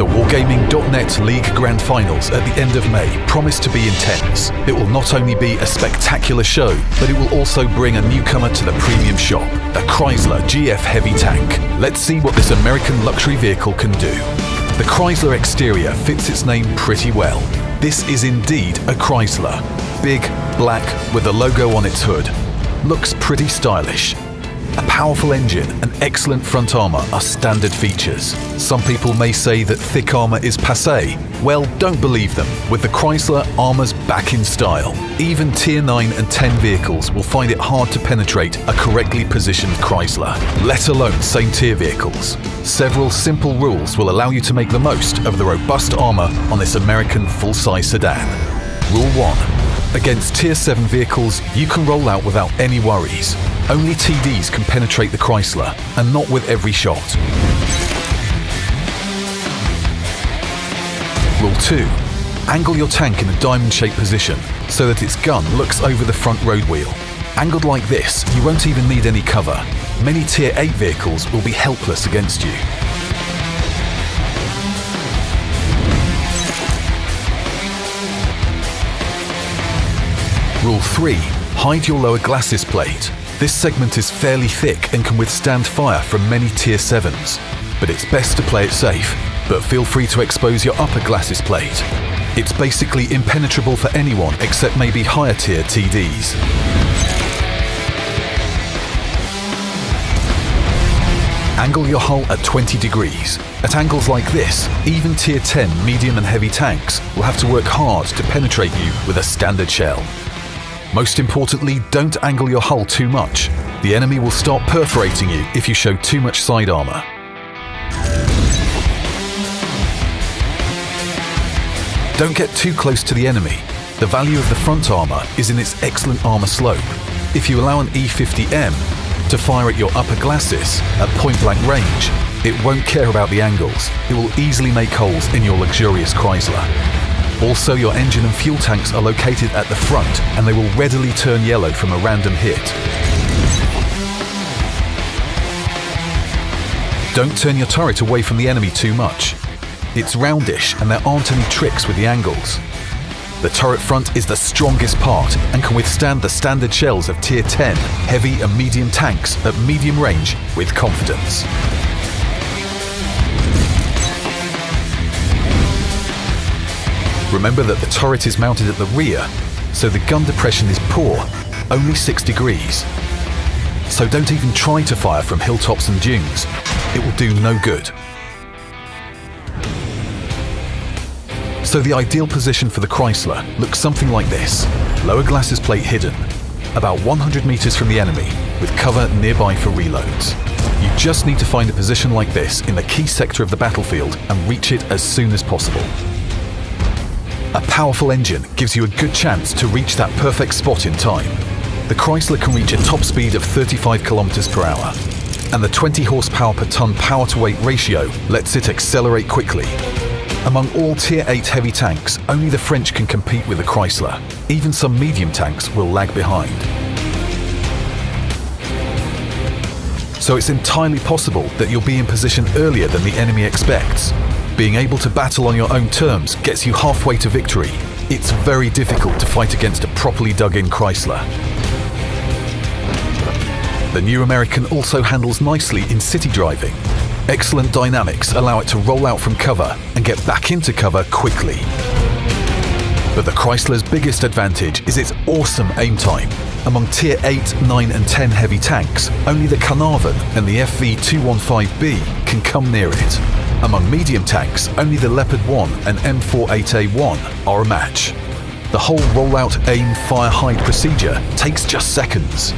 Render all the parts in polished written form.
The Wargaming.net League Grand Finals at the end of May promise to be intense. It will not only be a spectacular show, but it will also bring a newcomer to the premium shop, the Chrysler GF Heavy Tank. Let's see what this American luxury vehicle can do. The Chrysler exterior fits its name pretty well. This is indeed a Chrysler. Big, black, with the logo on its hood. Looks pretty stylish. A powerful engine and excellent front armour are standard features. Some people may say that thick armour is passé. Well, don't believe them. With the Chrysler, armour's back in style. Even Tier 9 and 10 vehicles will find it hard to penetrate a correctly positioned Chrysler, let alone same-tier vehicles. Several simple rules will allow you to make the most of the robust armour on this American full-size sedan. Rule 1. Against Tier 7 vehicles, you can roll out without any worries. Only TDs can penetrate the Chrysler, and not with every shot. Rule 2. Angle your tank in a diamond-shaped position so that its gun looks over the front road wheel. Angled like this, you won't even need any cover. Many Tier 8 vehicles will be helpless against you. Rule 3. Hide your lower glacis plate. This segment is fairly thick and can withstand fire from many Tier 7s, but it's best to play it safe, but feel free to expose your upper glacis plate. It's basically impenetrable for anyone except maybe higher tier TDs. Angle your hull at 20 degrees. At angles like this, even Tier 10 medium and heavy tanks will have to work hard to penetrate you with a standard shell. Most importantly, don't angle your hull too much. The enemy will start perforating you if you show too much side armour. Don't get too close to the enemy. The value of the front armour is in its excellent armour slope. If you allow an E50M to fire at your upper glacis at point-blank range, it won't care about the angles. It will easily make holes in your luxurious Chrysler. Also, your engine and fuel tanks are located at the front, and they will readily turn yellow from a random hit. Don't turn your turret away from the enemy too much. It's roundish and there aren't any tricks with the angles. The turret front is the strongest part and can withstand the standard shells of Tier 10 heavy and medium tanks at medium range with confidence. Remember that the turret is mounted at the rear, so the gun depression is poor, only 6 degrees. So don't even try to fire from hilltops and dunes. It will do no good. So the ideal position for the Chrysler looks something like this. Lower glacis plate hidden, about 100 meters from the enemy, with cover nearby for reloads. You just need to find a position like this in the key sector of the battlefield and reach it as soon as possible. A powerful engine gives you a good chance to reach that perfect spot in time. The Chrysler can reach a top speed of 35 kilometers per hour, and the 20 horsepower per ton power-to-weight ratio lets it accelerate quickly. Among all Tier 8 heavy tanks, only the French can compete with the Chrysler. Even some medium tanks will lag behind. So it's entirely possible that you'll be in position earlier than the enemy expects. Being able to battle on your own terms gets you halfway to victory. It's very difficult to fight against a properly dug-in Chrysler. The new American also handles nicely in city driving. Excellent dynamics allow it to roll out from cover and get back into cover quickly. But the Chrysler's biggest advantage is its awesome aim time. Among Tier 8, 9 and 10 heavy tanks, only the Carnarvon and the FV215B can come near it. Among medium tanks, only the Leopard 1 and M48A1 are a match. The whole rollout, aim, fire, hide procedure takes just seconds.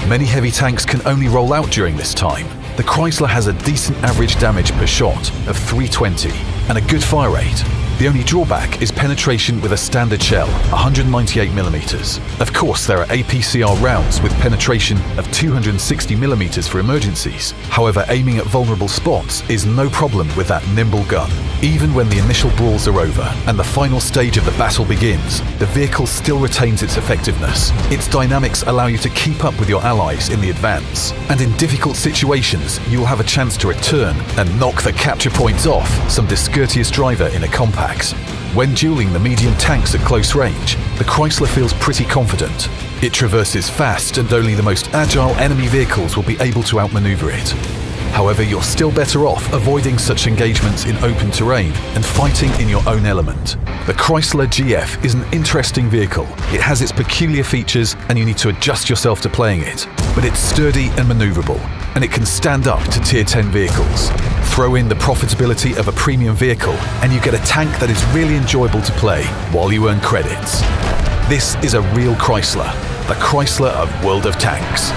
Many heavy tanks can only roll out during this time. The Chrysler has a decent average damage per shot of 320 and a good fire rate. The only drawback is penetration with a standard shell, 198mm. Of course, there are APCR rounds with penetration of 260mm for emergencies. However, aiming at vulnerable spots is no problem with that nimble gun. Even when the initial brawls are over and the final stage of the battle begins, the vehicle still retains its effectiveness. Its dynamics allow you to keep up with your allies in the advance, and in difficult situations, you will have a chance to return and knock the capture points off some discourteous driver in a compact. When dueling the medium tanks at close range, the Chrysler feels pretty confident. It traverses fast and only the most agile enemy vehicles will be able to outmaneuver it. However, you're still better off avoiding such engagements in open terrain and fighting in your own element. The Chrysler GF is an interesting vehicle. It has its peculiar features and you need to adjust yourself to playing it. But it's sturdy and maneuverable, and it can stand up to Tier 10 vehicles. Throw in the profitability of a premium vehicle and you get a tank that is really enjoyable to play while you earn credits. This is a real Chrysler, the Chrysler of World of Tanks.